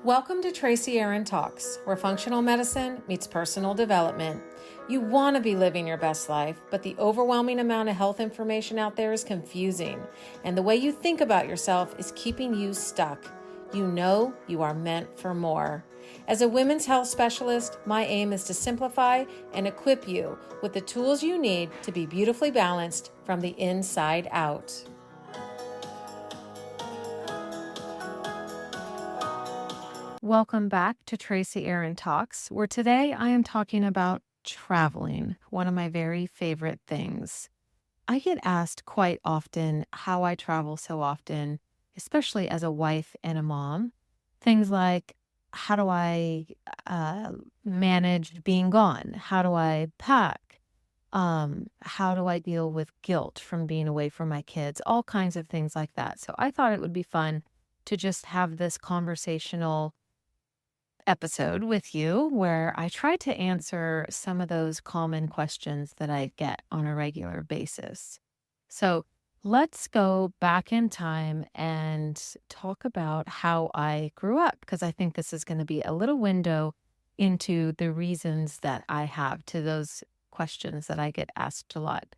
Welcome to Tracy Talks, where functional medicine meets personal development. You want to be living your best life, but the overwhelming amount of health information out there is confusing, and the way you think about yourself is keeping you stuck. You know you are meant for more. As a women's health specialist, my aim is to simplify and equip you with the tools you need to be beautifully balanced from the inside out. Welcome back to Tracy Talks, where today I am talking about traveling, one of my very favorite things. I get asked quite often how I travel so often, especially as a wife and a mom. Things like, how do I manage being gone? How do I pack? How do I deal with guilt from being away from my kids? All kinds of things like that. So I thought it would be fun to just have this conversational episode with you where I try to answer some of those common questions that I get on a regular basis. So let's go back in time and talk about how I grew up, because I think this is going to be a little window into the reasons that I have to those questions that I get asked a lot.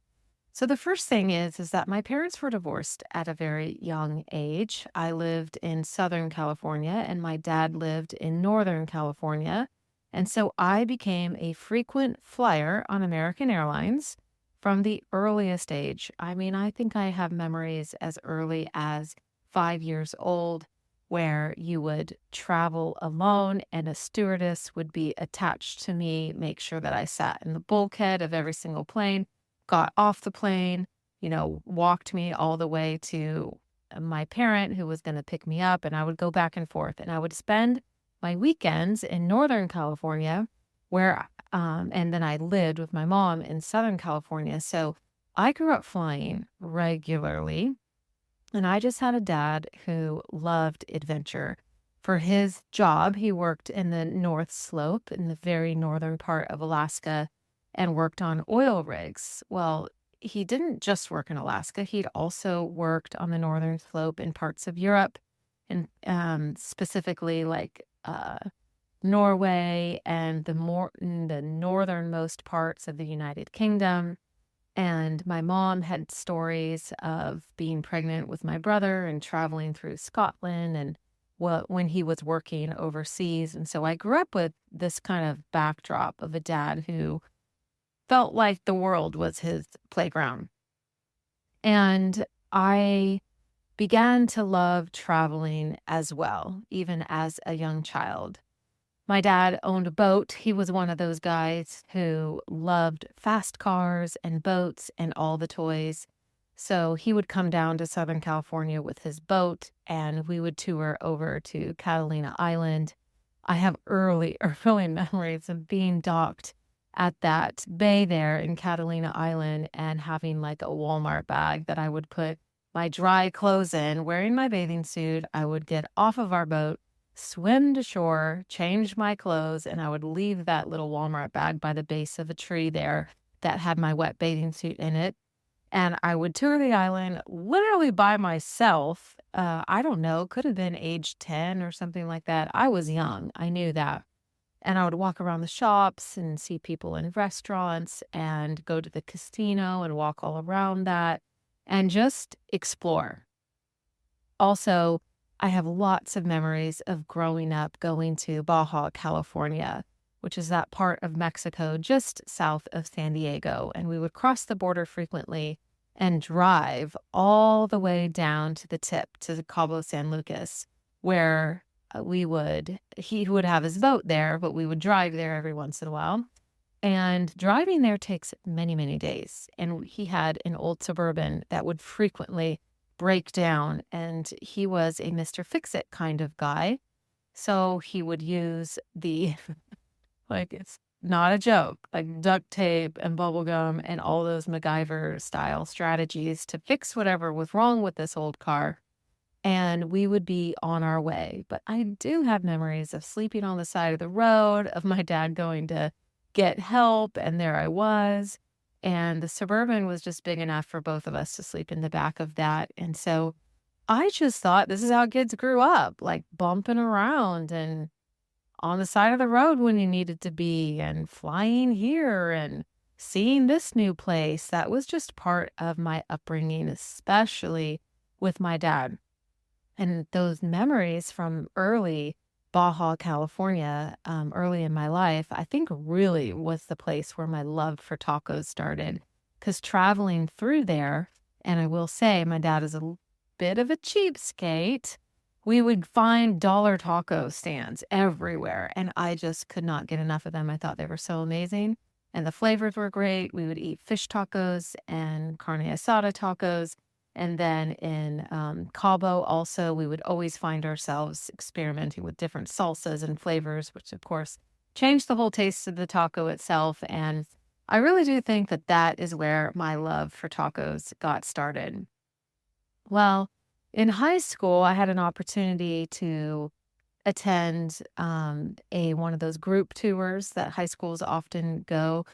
So the first thing is that my parents were divorced at a very young age. I lived in Southern California and my dad lived in Northern California. And so I became a frequent flyer on American Airlines from the earliest age. I mean, I think I have memories as early as 5 years old where you would travel alone and a stewardess would be attached to me, make sure that I sat in the bulkhead of every single plane, got off the plane, walked me all the way to my parent who was going to pick me up, and I would go back and forth. And I would spend my weekends in Northern California and then I lived with my mom in Southern California. So I grew up flying regularly, and I just had a dad who loved adventure. For his job, he worked in the North Slope in the very northern part of Alaska and worked on oil rigs. Well, he didn't just work in Alaska. He'd also worked on the northern slope in parts of Europe, and specifically like Norway and the northernmost parts of the United Kingdom. And my mom had stories of being pregnant with my brother and traveling through Scotland and when he was working overseas. And so I grew up with this kind of backdrop of a dad who felt like the world was his playground. And I began to love traveling as well, even as a young child. My dad owned a boat. He was one of those guys who loved fast cars and boats and all the toys. So he would come down to Southern California with his boat and we would tour over to Catalina Island. I have early memories of being docked at that bay there in Catalina Island and having like a Walmart bag that I would put my dry clothes in, wearing my bathing suit. I would get off of our boat, swim to shore, change my clothes, and I would leave that little Walmart bag by the base of a tree there that had my wet bathing suit in it. And I would tour the island literally by myself. I don't know, could have been age 10 or something like that. I was young. I knew that. And I would walk around the shops and see people in restaurants and go to the casino and walk all around that and just explore. Also, I have lots of memories of growing up going to Baja California, which is that part of Mexico just south of San Diego. And we would cross the border frequently and drive all the way down to the tip to Cabo San Lucas, where he would have his boat there, but we would drive there every once in a while. And driving there takes many, many days. And he had an old Suburban that would frequently break down. And he was a Mr. Fix-It kind of guy. So he would use like, it's not a joke, like duct tape and bubble gum and all those MacGyver style strategies to fix whatever was wrong with this old car. And we would be on our way. But I do have memories of sleeping on the side of the road, of my dad going to get help, and there I was. And the Suburban was just big enough for both of us to sleep in the back of that. And so I just thought this is how kids grew up, like bumping around and on the side of the road when you needed to be and flying here and seeing this new place. That was just part of my upbringing, especially with my dad. And those memories from early Baja California, early in my life, I think really was the place where my love for tacos started. Because traveling through there, and I will say my dad is a bit of a cheapskate, we would find dollar taco stands everywhere. And I just could not get enough of them. I thought they were so amazing. And the flavors were great. We would eat fish tacos and carne asada tacos. And then in Cabo, also, we would always find ourselves experimenting with different salsas and flavors, which of course changed the whole taste of the taco itself. And I really do think that that is where my love for tacos got started. Well, in high school, I had an opportunity to attend a one of those group tours that high schools often go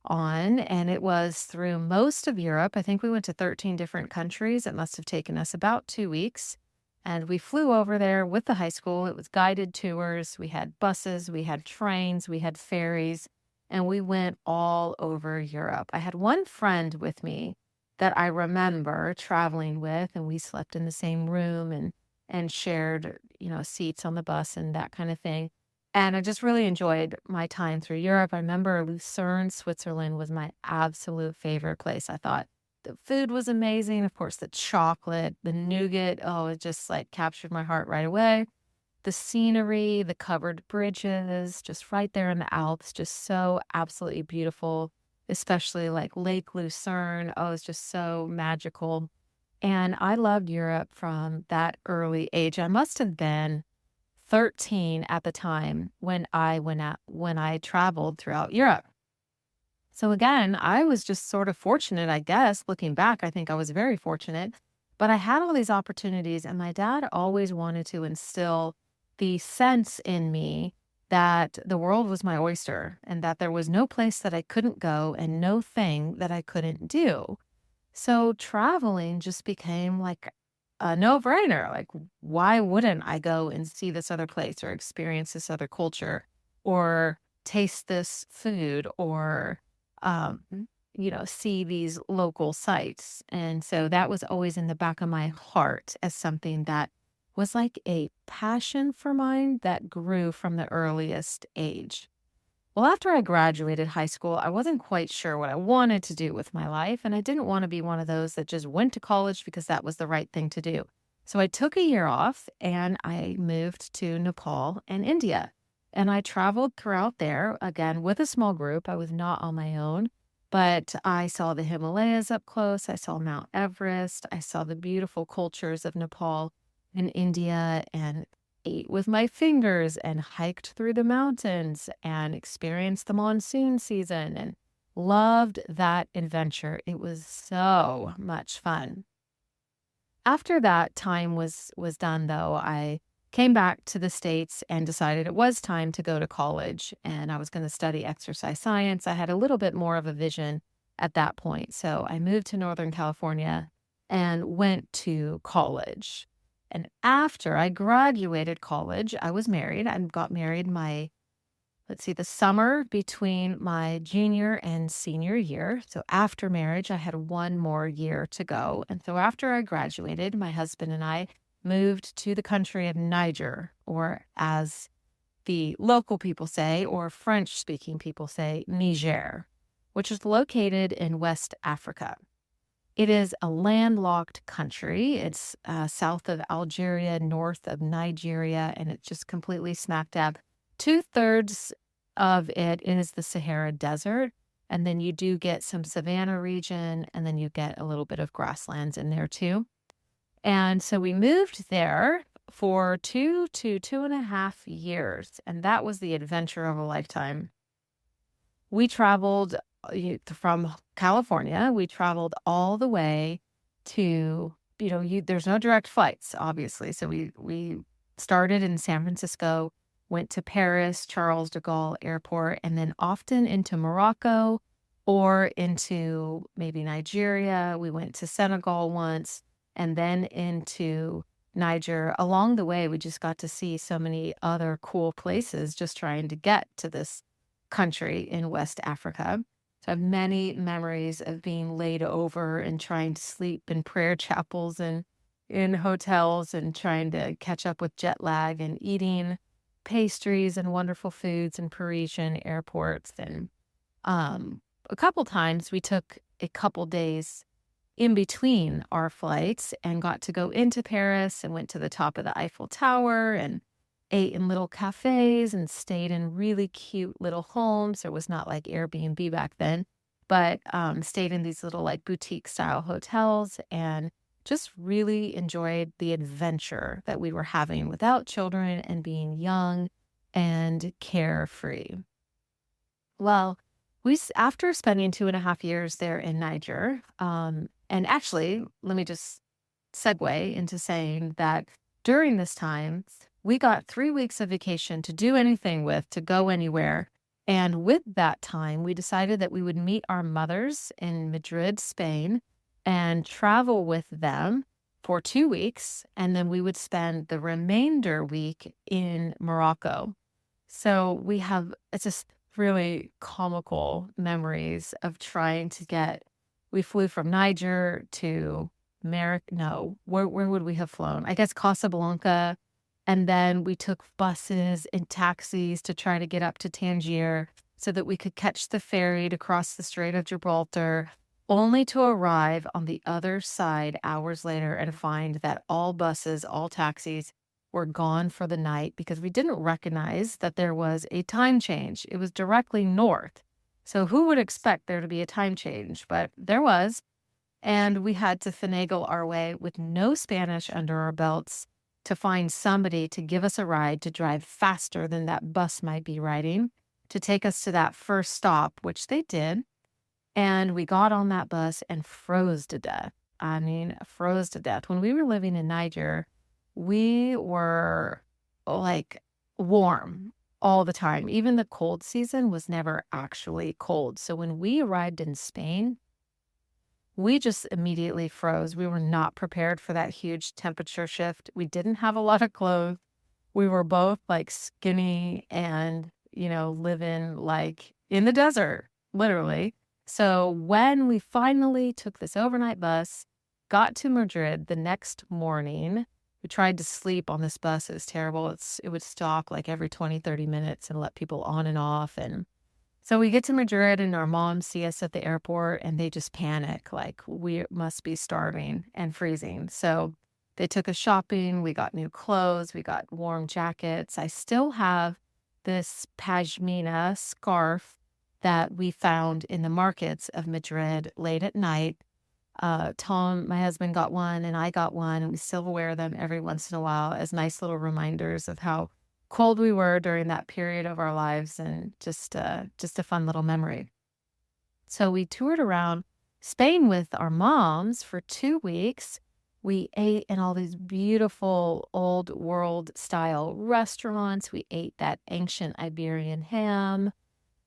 on, and it was through most of Europe. I think we went to 13 different countries. It must have taken us about 2 weeks, and we flew over there with the high school. It was guided tours. We had buses, we had trains, we had ferries, and we went all over Europe. I had one friend with me that I remember traveling with, and we slept in the same room and shared, seats on the bus and that kind of thing. And I just really enjoyed my time through Europe. I remember Lucerne, Switzerland was my absolute favorite place. I thought the food was amazing. Of course, the chocolate, the nougat, oh, it just like captured my heart right away. The scenery, the covered bridges, just right there in the Alps, just so absolutely beautiful, especially like Lake Lucerne. Oh, it's just so magical. And I loved Europe from that early age. I must have been 13 at the time when I traveled throughout Europe. So again, I was just sort of fortunate, I guess. Looking back, I think I was very fortunate, but I had all these opportunities, and my dad always wanted to instill the sense in me that the world was my oyster and that there was no place that I couldn't go and no thing that I couldn't do. So traveling just became like a no-brainer. Like, why wouldn't I go and see this other place or experience this other culture or taste this food or, um, see these local sites? And so that was always in the back of my heart as something that was like a passion for mine that grew from the earliest age. Well, after I graduated high school, I wasn't quite sure what I wanted to do with my life, and I didn't want to be one of those that just went to college because that was the right thing to do. So I took a year off and I moved to Nepal and India. And I traveled throughout there again with a small group. I was not on my own, but I saw the Himalayas up close. I saw Mount Everest. I saw the beautiful cultures of Nepal and India and ate with my fingers and hiked through the mountains and experienced the monsoon season and loved that adventure. It was so much fun. After that time was done though, I came back to the States and decided it was time to go to college and I was going to study exercise science. I had a little bit more of a vision at that point. So I moved to Northern California and went to college. And after I graduated college, I was married. I got married the summer between my junior and senior year. So after marriage, I had one more year to go. And so after I graduated, my husband and I moved to the country of Niger, or as the local people say, or French speaking people say, Niger, which is located in West Africa. It is a landlocked country. It's south of Algeria, north of Nigeria, and it's just completely smack dab. Two-thirds of it is the Sahara Desert, and then you do get some savanna region, and then you get a little bit of grasslands in there too. And so we moved there for 2 to 2.5 years, and that was the adventure of a lifetime. We traveled from California. We traveled all the way to, there's no direct flights, obviously. So we started in San Francisco, went to Paris, Charles de Gaulle Airport, and then often into Morocco or into maybe Nigeria. We went to Senegal once. and then into Niger. Along the way, we just got to see so many other cool places just trying to get to this country in West Africa. So I have many memories of being laid over and trying to sleep in prayer chapels and in hotels and trying to catch up with jet lag and eating pastries and wonderful foods in Parisian airports. And a couple times we took a couple days in between our flights and got to go into Paris and went to the top of the Eiffel Tower and ate in little cafes and stayed in really cute little homes. It was not like Airbnb back then, but stayed in these little like boutique style hotels and just really enjoyed the adventure that we were having without children and being young and carefree. Well, after spending 2.5 years there in Niger, and actually, let me just segue into saying that during this time, we got 3 weeks of vacation to do anything with, to go anywhere. And with that time, we decided that we would meet our mothers in Madrid, Spain, and travel with them for 2 weeks. And then we would spend the remainder week in Morocco. So it's just really comical memories of trying to we flew from Niger to no, where would we have flown? I guess Casablanca. And then we took buses and taxis to try to get up to Tangier so that we could catch the ferry to cross the Strait of Gibraltar, only to arrive on the other side hours later and find that all buses, all taxis were gone for the night because we didn't recognize that there was a time change. It was directly north. So who would expect there to be a time change? But there was. And we had to finagle our way with no Spanish under our belts to find somebody to give us a ride to drive faster than that bus might be riding to take us to that first stop, which they did. And we got on that bus and froze to death. I mean, froze to death. When we were living in Niger, we were like warm all the time. Even the cold season was never actually cold. So when we arrived in Spain, we just immediately froze. We were not prepared for that huge temperature shift. We didn't have a lot of clothes. We were both like skinny and, living like in the desert, literally. So when we finally took this overnight bus, got to Madrid the next morning, we tried to sleep on this bus. It was terrible. It would stop like every 20, 30 minutes and let people on and off. And so we get to Madrid and our moms see us at the airport and they just panic, like we must be starving and freezing. So they took us shopping. We got new clothes. We got warm jackets. I still have this pashmina scarf that we found in the markets of Madrid late at night. Tom, my husband, got one and I got one, and we still wear them every once in a while as nice little reminders of how cold we were during that period of our lives, and just a fun little memory. So we toured around Spain with our moms for 2 weeks. We ate in all these beautiful old world style restaurants. We ate that ancient Iberian ham.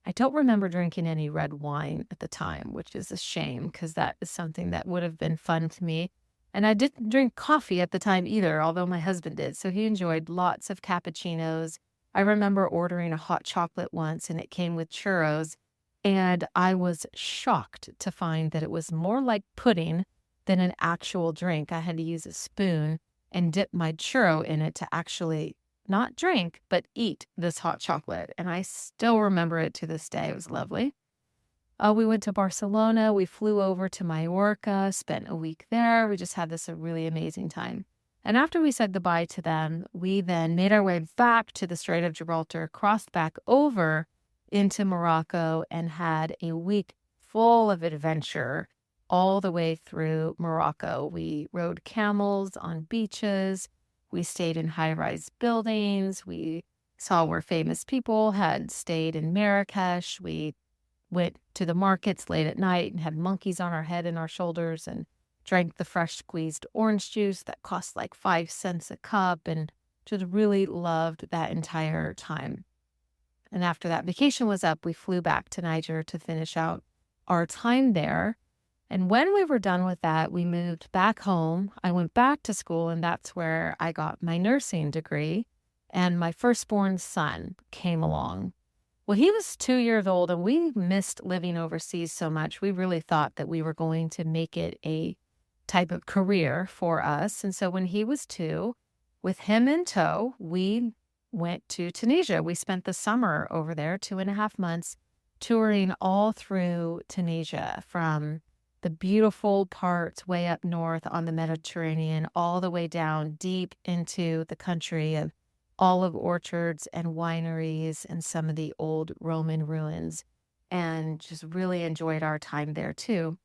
I don't remember drinking any red wine at the time, which is a shame because that is something that would have been fun to me. And I didn't drink coffee at the time either, although my husband did. So he enjoyed lots of cappuccinos. I remember ordering a hot chocolate once and it came with churros. And I was shocked to find that it was more like pudding than an actual drink. I had to use a spoon and dip my churro in it to actually not drink, but eat this hot chocolate. And I still remember it to this day. It was lovely. We went to Barcelona. We flew over to Mallorca, spent a week there. We just had a really amazing time. And after we said goodbye to them, we then made our way back to the Strait of Gibraltar, crossed back over into Morocco, and had a week full of adventure all the way through Morocco. We rode camels on beaches. We stayed in high-rise buildings. We saw where famous people had stayed in Marrakesh. We went to the markets late at night and had monkeys on our head and our shoulders and drank the fresh squeezed orange juice that cost like 5 cents a cup, and just really loved that entire time. And after that vacation was up, we flew back to Niger to finish out our time there. And when we were done with that, we moved back home. I went back to school, and that's where I got my nursing degree. And my firstborn son came along. Well, he was 2 years old, and we missed living overseas so much. We really thought that we were going to make it a type of career for us. And so when he was 2, with him in tow, we went to Tunisia. We spent the summer over there, 2.5 months, touring all through Tunisia, from the beautiful parts way up north on the Mediterranean, all the way down deep into the country of olive orchards and wineries and some of the old Roman ruins, and just really enjoyed our time there too.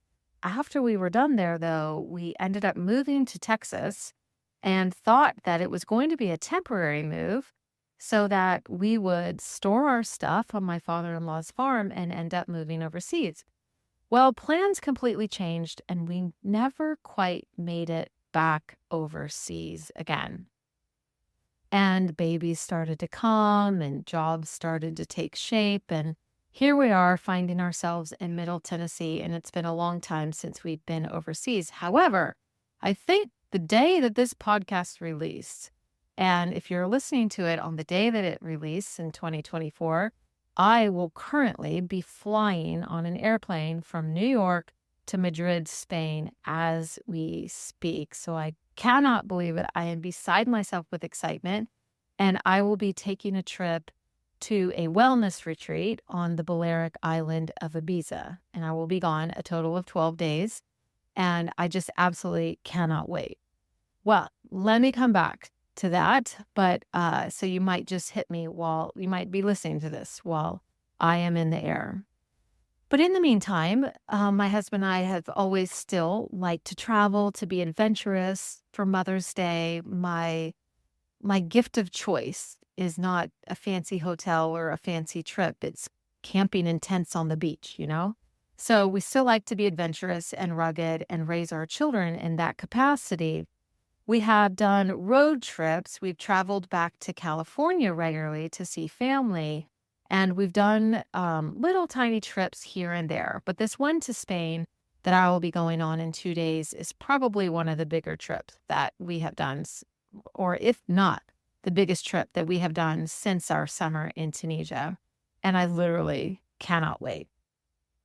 After we were done there, though, we ended up moving to Texas and thought that it was going to be a temporary move so that we would store our stuff on my father-in-law's farm and end up moving overseas. Well, plans completely changed, and we never quite made it back overseas again. And babies started to come, and jobs started to take shape. And here we are finding ourselves in Middle Tennessee, and it's been a long time since we've been overseas. However, I think the day that this podcast released, and if you're listening to it on the day that it released in 2024, I will currently be flying on an airplane from New York to Madrid, Spain, as we speak. So I cannot believe it. I am beside myself with excitement, and I will be taking a trip to a wellness retreat on the Balearic island of Ibiza, and I will be gone a total of 12 days, and I just absolutely cannot wait. Well, let me come back to that, but so you might just hit me while you might be listening to this while I am in the air. But in the meantime, my husband and I have always still liked to travel, to be adventurous. For Mother's Day, my gift of choice is not a fancy hotel or a fancy trip. It's camping in tents on the beach, you know? So we still like to be adventurous and rugged and raise our children in that capacity. We have done road trips. We've traveled back to California regularly to see family, and we've done little tiny trips here and there. But this one to Spain that I will be going on in 2 days is probably one of the bigger trips that we have done, or if not, the biggest trip that we have done since our summer in Tunisia. And I literally cannot wait.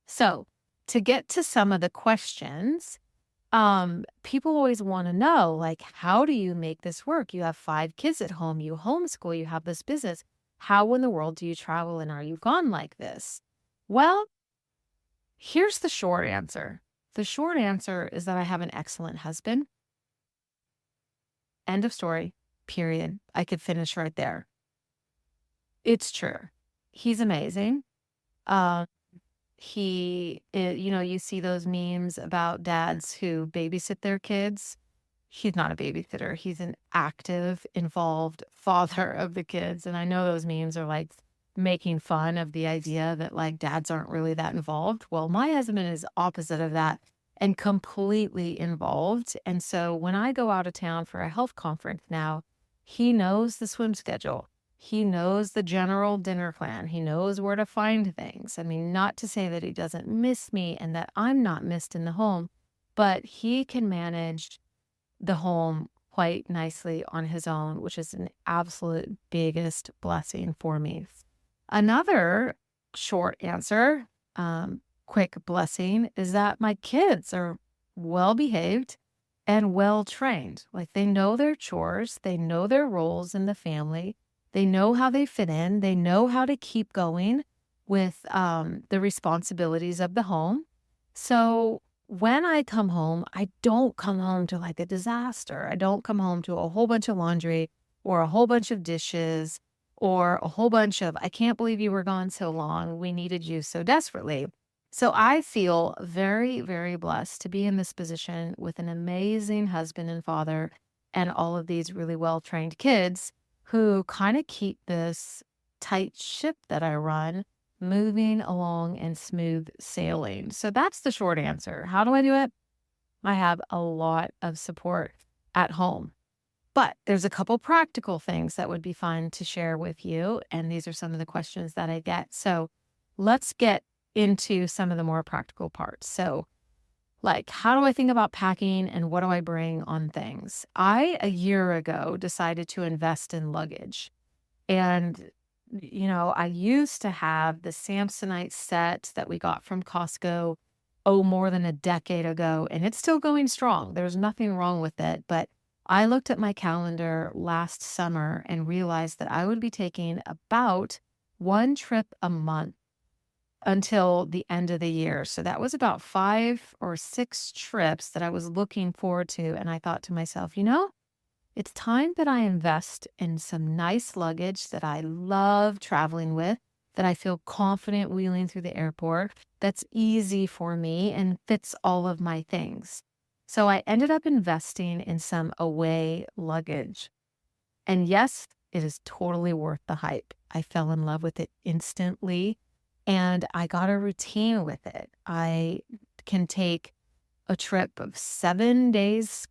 So to get to some of the questions, people always want to know, like, how do you make this work? You have 5 kids at home, you homeschool, you have this business. How in the world do you travel, and are you gone like this? Well, here's the short answer. The short answer is that I have an excellent husband. End of story, period. I could finish right there. It's true. He's amazing. You see those memes about dads who babysit their kids. He's not a babysitter. He's an active, involved father of the kids. And I know those memes are like making fun of the idea that like dads aren't really that involved. Well, my husband is opposite of that and completely involved. And so when I go out of town for a health conference now, he knows the swim schedule. He knows the general dinner plan. He knows where to find things. I mean, not to say that he doesn't miss me and that I'm not missed in the home, but he can manage the home quite nicely on his own, which is an absolute biggest blessing for me. Another short answer, quick blessing, is that my kids are well behaved and well trained. Like, they know their chores, they know their roles in the family, they know how they fit in, they know how to keep going with the responsibilities of the home. So when I come home, I don't come home to like a disaster. I don't come home to a whole bunch of laundry or a whole bunch of dishes or a whole bunch of, I can't believe you were gone so long. We needed you so desperately. So I feel very, very blessed to be in this position with an amazing husband and father and all of these really well-trained kids who kind of keep this tight ship that I run moving along and smooth sailing. So that's the short answer. How do I do it? I have a lot of support at home. But there's a couple practical things that would be fun to share with you. And these are some of the questions that I get. So let's get into some of the more practical parts. So Like, how do I think about packing and what do I bring on things? I, a year ago, decided to invest in luggage. And, I used to have the Samsonite set that we got from Costco, oh, more than a decade ago, and it's still going strong. There's nothing wrong with it. But I looked at my calendar last summer and realized that I would be taking about one trip a month until the end of the year. So that was about 5 or 6 trips that I was looking forward to. And I thought to myself, it's time that I invest in some nice luggage that I love traveling with, that I feel confident wheeling through the airport, that's easy for me and fits all of my things. So I ended up investing in some away luggage. And yes, it is totally worth the hype. I fell in love with it instantly and I got a routine with it. I can take a trip of 7 days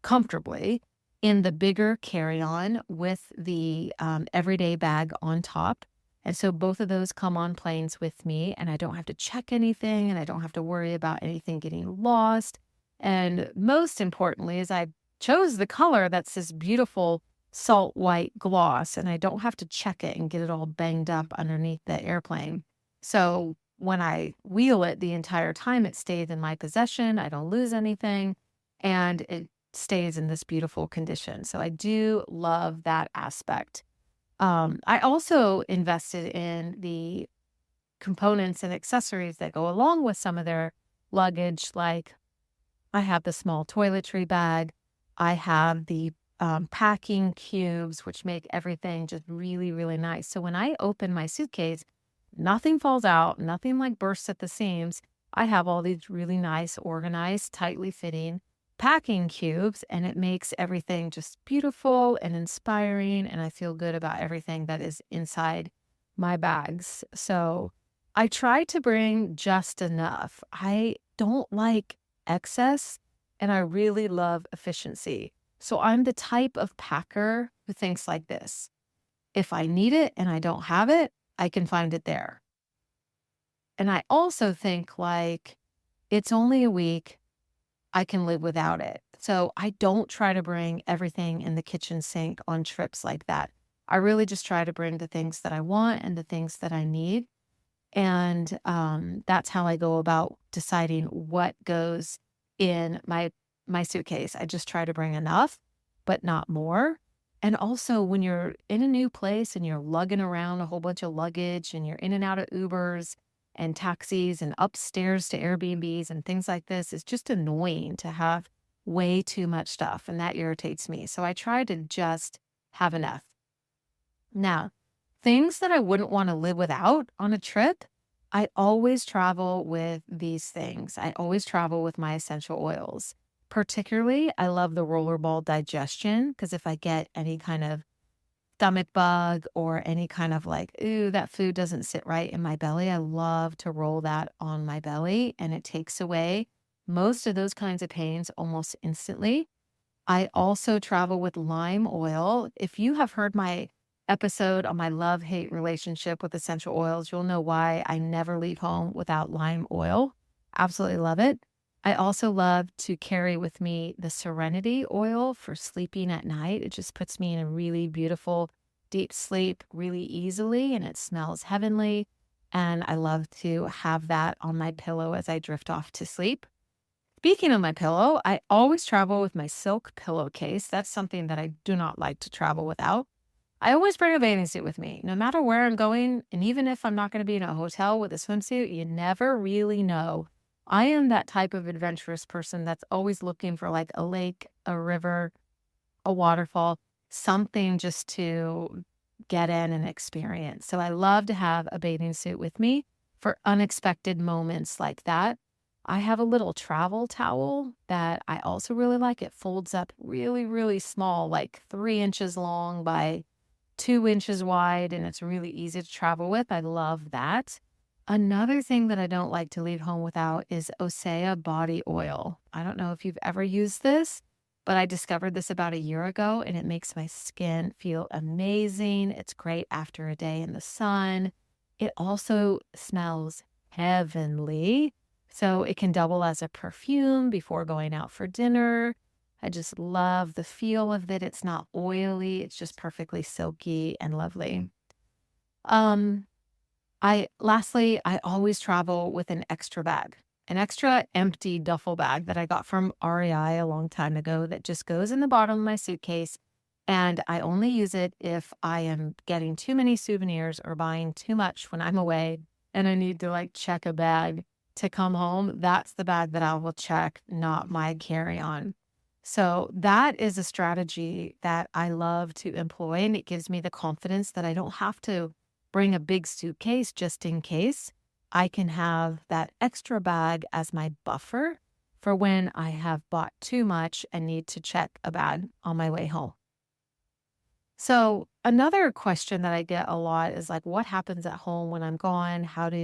comfortably in the bigger carry-on with the everyday bag on top. And so both of those come on planes with me, and I don't have to check anything, and I don't have to worry about anything getting lost. And most importantly, is I chose the color that's this beautiful salt white gloss, and I don't have to check it and get it all banged up underneath the airplane. So when I wheel it the entire time, it stays in my possession. I don't lose anything, and it stays in this beautiful condition. So I do love that aspect. I also invested in the components and accessories that go along with some of their luggage. Like I have the small toiletry bag. I have the packing cubes, which make everything just really, really nice. So when I open my suitcase, nothing falls out, nothing like bursts at the seams. I have all these really nice, organized, tightly fitting packing cubes, and it makes everything just beautiful and inspiring. And I feel good about everything that is inside my bags. So I try to bring just enough. I don't like excess, and I really love efficiency. So I'm the type of packer who thinks like this. If I need it and I don't have it, I can find it there. And I also think like it's only a week, I can live without it. So I don't try to bring everything in the kitchen sink on trips like that. I really just try to bring the things that I want and the things that I need. And that's how I go about deciding what goes in my suitcase. I just try to bring enough, but not more. And also, when you're in a new place and you're lugging around a whole bunch of luggage and you're in and out of Ubers and taxis and upstairs to Airbnbs and things like this, it's just annoying to have way too much stuff. And that irritates me. So I try to just have enough. Now, things that I wouldn't want to live without on a trip, I always travel with these things. I always travel with my essential oils. Particularly, I love the rollerball digestion because if I get any kind of stomach bug or any kind of like, ooh, that food doesn't sit right in my belly, I love to roll that on my belly and it takes away most of those kinds of pains almost instantly. I also travel with lime oil. If you have heard my episode on my love-hate relationship with essential oils, you'll know why I never leave home without lime oil. Absolutely love it. I also love to carry with me the Serenity oil for sleeping at night. It just puts me in a really beautiful deep sleep really easily and it smells heavenly. And I love to have that on my pillow as I drift off to sleep. Speaking of my pillow, I always travel with my silk pillowcase. That's something that I do not like to travel without. I always bring a bathing suit with me, no matter where I'm going. And even if I'm not going to be in a hotel with a swimsuit, you never really know. I am that type of adventurous person that's always looking for like a lake, a river, a waterfall, something just to get in and experience. So I love to have a bathing suit with me for unexpected moments like that. I have a little travel towel that I also really like. It folds up really, really small, like 3 inches long by 2 inches wide, and it's really easy to travel with. I love that. Another thing that I don't like to leave home without is Osea body oil. I don't know if you've ever used this, but I discovered this about a year ago and it makes my skin feel amazing. It's great after a day in the sun. It also smells heavenly. So it can double as a perfume before going out for dinner. I just love the feel of it. It's not oily, it's just perfectly silky and lovely. Um, I always travel with an extra bag, an extra empty duffel bag that I got from REI a long time ago that just goes in the bottom of my suitcase. And I only use it if I am getting too many souvenirs or buying too much when I'm away and I need to like check a bag to come home. That's the bag that I will check, not my carry on. So that is a strategy that I love to employ. And it gives me the confidence that I don't have to bring a big suitcase just in case. I can have that extra bag as my buffer for when I have bought too much and need to check a bag on my way home. So, another question that I get a lot is like, what happens at home when I'm gone? How do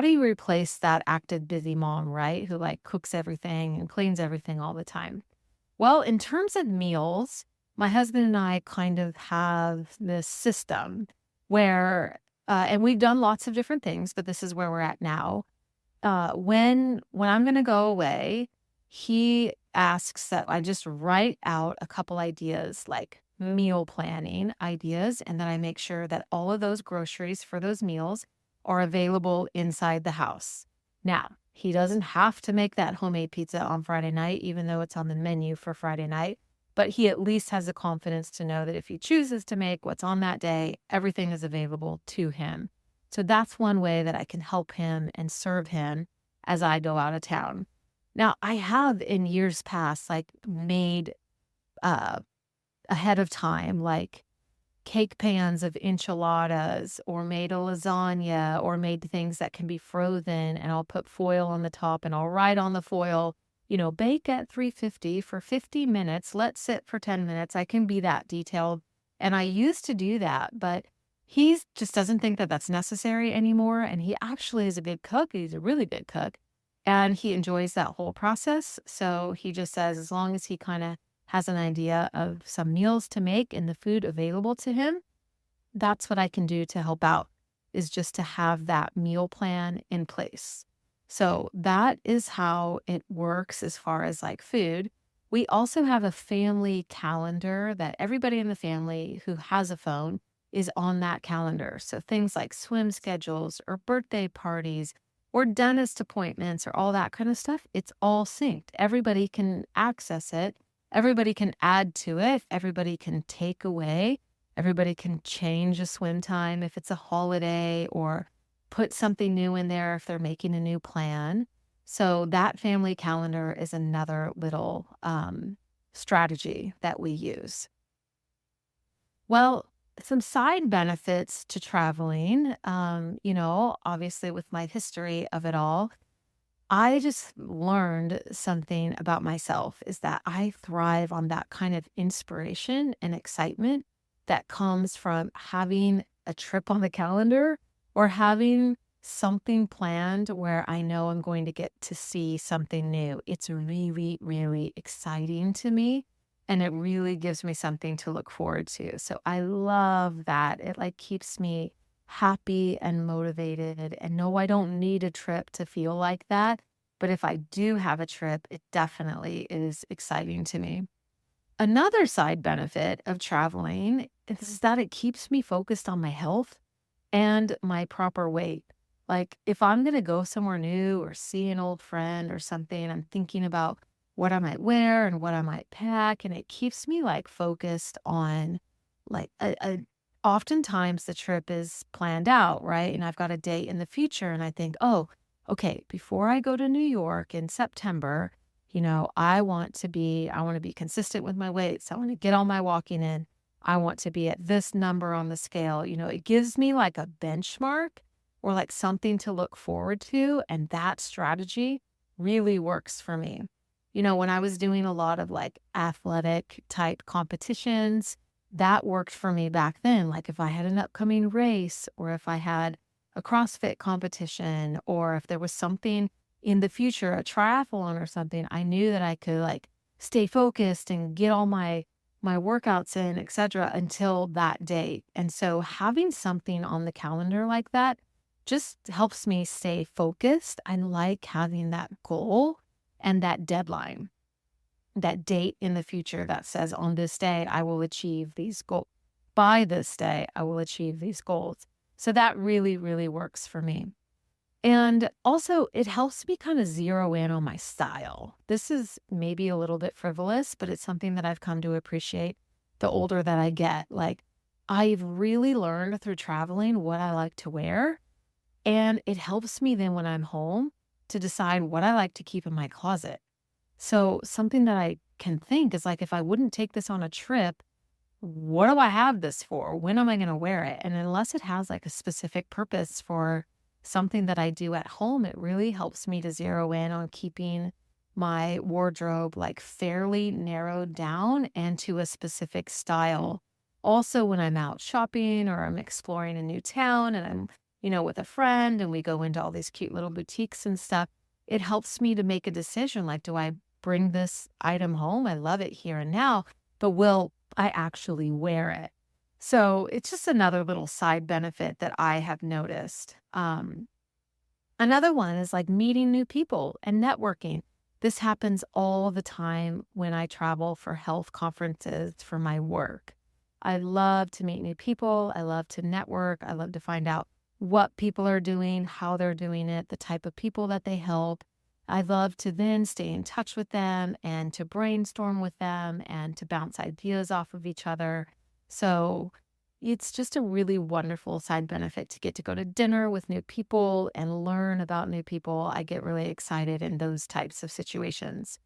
you replace that active busy mom, right? Who like cooks everything and cleans everything all the time? Well, in terms of meals, my husband and I kind of have this system where, and we've done lots of different things, but this is where we're at now. When I'm going to go away, he asks that I just write out a couple ideas, like meal planning ideas, and then I make sure that all of those groceries for those meals are available inside the house. Now, he doesn't have to make that homemade pizza on Friday night, even though it's on the menu for Friday night. But he at least has the confidence to know that if he chooses to make what's on that day, everything is available to him. So that's one way that I can help him and serve him as I go out of town. Now, I have in years past, like made uh, ahead of time, like cake pans of enchiladas or made a lasagna or made things that can be frozen and I'll put foil on the top and I'll write on the foil, bake at 350 for 50 minutes, let sit for 10 minutes. I can be that detailed. And I used to do that, but he just doesn't think that that's necessary anymore. And he actually is a good cook. He's a really good cook and he enjoys that whole process. So he just says, as long as he kind of has an idea of some meals to make and the food available to him, that's what I can do to help out, is just to have that meal plan in place. So that is how it works as far as like food. We also have a family calendar that everybody in the family who has a phone is on that calendar. So things like swim schedules or birthday parties or dentist appointments or all that kind of stuff, it's all synced. Everybody can access it. Everybody can add to it. Everybody can take away. Everybody can change a swim time if it's a holiday or put something new in there if they're making a new plan. So that family calendar is another little strategy that we use. Well, some side benefits to traveling, obviously with my history of it all, I just learned something about myself is that I thrive on that kind of inspiration and excitement that comes from having a trip on the calendar or having something planned where I know I'm going to get to see something new. It's really, really exciting to me and it really gives me something to look forward to. So I love that. It like keeps me happy and motivated. And no, I don't need a trip to feel like that. But if I do have a trip, it definitely is exciting to me. Another side benefit of traveling is that it keeps me focused on my health and my proper weight. Like if I'm going to go somewhere new or see an old friend or something, I'm thinking about what I might wear and what I might pack. And it keeps me like focused on like oftentimes the trip is planned out, right? And I've got a date in the future and I think, oh, okay, before I go to New York in September, I want to be consistent with my weights. I want to get all my walking in. I want to be at this number on the scale. It gives me like a benchmark or like something to look forward to. And that strategy really works for me. When I was doing a lot of like athletic type competitions, that worked for me back then. Like if I had an upcoming race or if I had a CrossFit competition or if there was something in the future, a triathlon or something, I knew that I could like stay focused and get all my workouts in, etc., until that date. And so having something on the calendar like that just helps me stay focused. I like having that goal and that deadline, that date in the future that says, on this day, I will achieve these goals. By this day, I will achieve these goals. So that really, really works for me. And also, it helps me kind of zero in on my style. This is maybe a little bit frivolous, but it's something that I've come to appreciate the older that I get. Like, I've really learned through traveling what I like to wear. And it helps me then when I'm home to decide what I like to keep in my closet. So, something that I can think is like, if I wouldn't take this on a trip, what do I have this for? When am I going to wear it? And unless it has like a specific purpose for something that I do at home, it really helps me to zero in on keeping my wardrobe like fairly narrowed down and to a specific style. Also, when I'm out shopping or I'm exploring a new town and I'm, with a friend and we go into all these cute little boutiques and stuff, it helps me to make a decision like, do I bring this item home? I love it here and now, but will I actually wear it? So it's just another little side benefit that I have noticed. Another one is like meeting new people and networking. This happens all the time when I travel for health conferences for my work. I love to meet new people. I love to network. I love to find out what people are doing, how they're doing it, the type of people that they help. I love to then stay in touch with them and to brainstorm with them and to bounce ideas off of each other. So it's just a really wonderful side benefit to get to go to dinner with new people and learn about new people. I get really excited in those types of situations.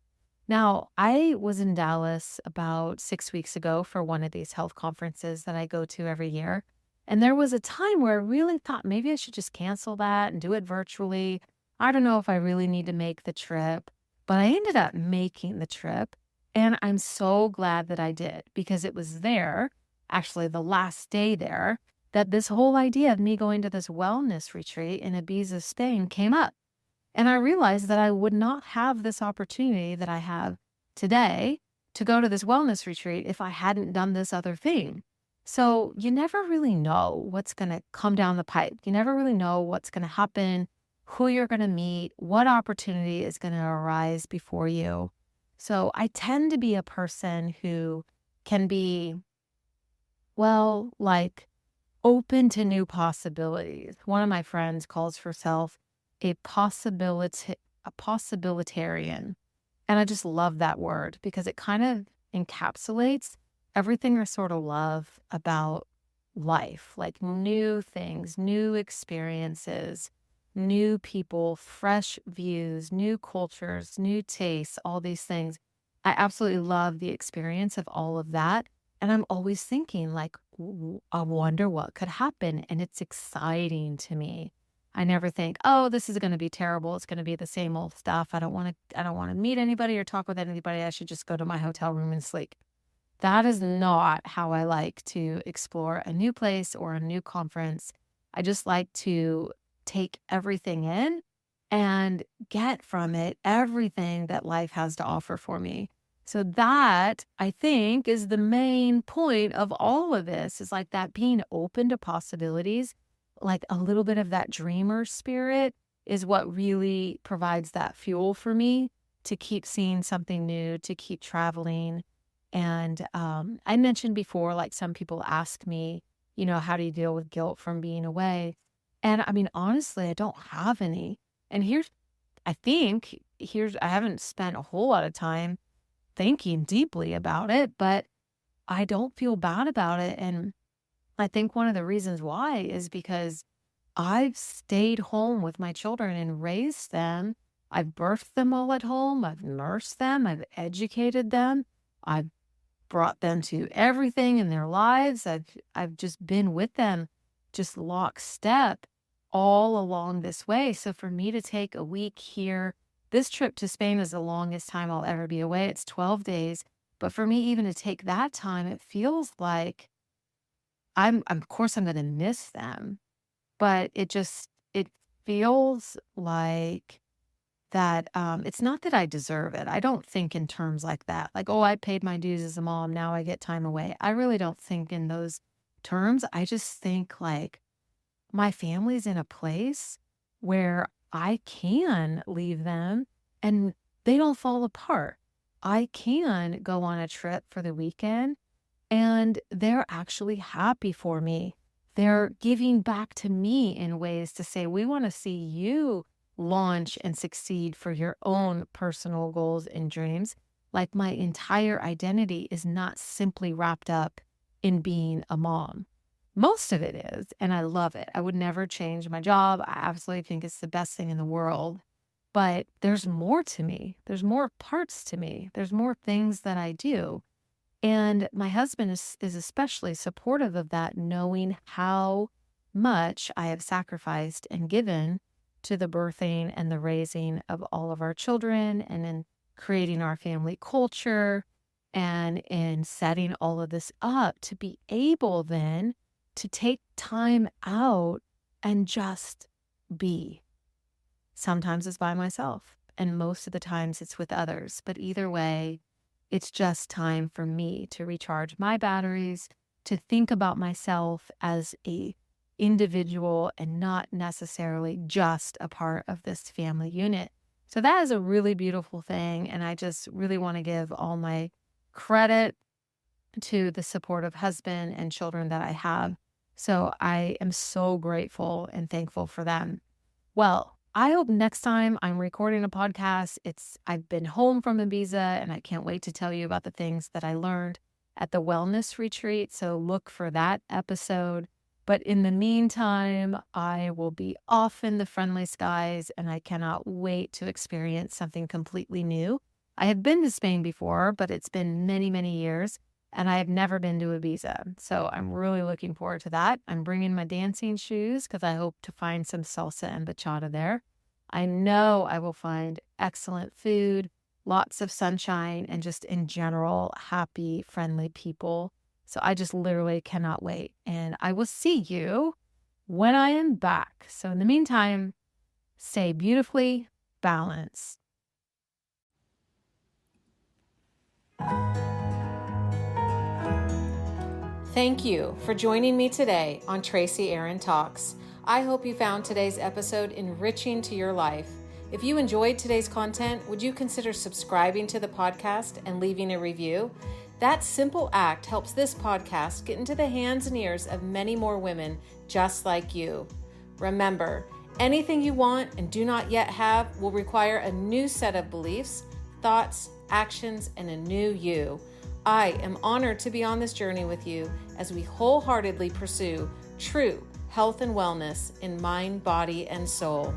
Now, I was in Dallas about 6 weeks ago for one of these health conferences that I go to every year. And there was a time where I really thought maybe I should just cancel that and do it virtually. I don't know if I really need to make the trip, but I ended up making the trip. And I'm so glad that I did because it was there, actually, the last day there, that this whole idea of me going to this wellness retreat in Ibiza, Spain came up. And I realized that I would not have this opportunity that I have today to go to this wellness retreat if I hadn't done this other thing. So you never really know what's going to come down the pipe. You never really know what's going to happen, who you're going to meet, what opportunity is going to arise before you. So I tend to be a person who can be, well, like open to new possibilities. One of my friends calls herself a possibilitarian. And I just love that word because it kind of encapsulates everything I sort of love about life, like new things, new experiences, new people, fresh views, new cultures, new tastes, all these things. I absolutely love the experience of all of that. And I'm always thinking, like, I wonder what could happen. And it's exciting to me. I never think, oh, this is going to be terrible. It's going to be the same old stuff. I don't want to meet anybody or talk with anybody. I should just go to my hotel room and sleep. That is not how I like to explore a new place or a new conference. I just like to take everything in and get from it everything that life has to offer for me. So that I think is the main point of all of this is like that being open to possibilities, like a little bit of that dreamer spirit is what really provides that fuel for me to keep seeing something new, to keep traveling. And I mentioned before, like some people ask me, how do you deal with guilt from being away? And I mean, honestly, I don't have any. And I haven't spent a whole lot of time thinking deeply about it, but I don't feel bad about it. And I think one of the reasons why is because I've stayed home with my children and raised them. I've birthed them all at home. I've nursed them. I've educated them. I've brought them to everything in their lives. I've just been with them, just lockstep all along this way. So for me to take a week here, this trip to Spain is the longest time I'll ever be away. It's 12 days. But for me, even to take that time, it feels like of course I'm gonna miss them, but it feels like that, it's not that I deserve it. I don't think in terms like that. Like, "Oh, I paid my dues as a mom, now I get time away." I really don't think in those terms. I just think like my family's in a place where I can leave them and they don't fall apart. I can go on a trip for the weekend and they're actually happy for me. They're giving back to me in ways to say, we want to see you launch and succeed for your own personal goals and dreams. Like my entire identity is not simply wrapped up in being a mom. Most of it is, and I love it. I would never change my job. I absolutely think it's the best thing in the world. But there's more to me. There's more parts to me. There's more things that I do. And my husband is especially supportive of that, knowing how much I have sacrificed and given to the birthing and the raising of all of our children and in creating our family culture and in setting all of this up to be able then to take time out and just be. Sometimes it's by myself, and most of the times it's with others. But either way, it's just time for me to recharge my batteries, to think about myself as a individual and not necessarily just a part of this family unit. So that is a really beautiful thing. And I just really want to give all my credit to the supportive husband and children that I have. So I am so grateful and thankful for them. Well, I hope next time I'm recording a podcast, I've been home from Ibiza and I can't wait to tell you about the things that I learned at the wellness retreat. So look for that episode. But in the meantime, I will be off in the friendly skies and I cannot wait to experience something completely new. I have been to Spain before, but it's been many, many years and I have never been to Ibiza. So I'm really looking forward to that. I'm bringing my dancing shoes because I hope to find some salsa and bachata there. I know I will find excellent food, lots of sunshine, and just in general, happy, friendly people. So I just literally cannot wait. And I will see you when I am back. So in the meantime, stay beautifully balanced. Thank you for joining me today on Tracy Aaron Talks. I hope you found today's episode enriching to your life. If you enjoyed today's content, would you consider subscribing to the podcast and leaving a review? That simple act helps this podcast get into the hands and ears of many more women just like you. Remember, anything you want and do not yet have will require a new set of beliefs, thoughts, actions, and a new you. I am honored to be on this journey with you as we wholeheartedly pursue true health and wellness in mind, body, and soul.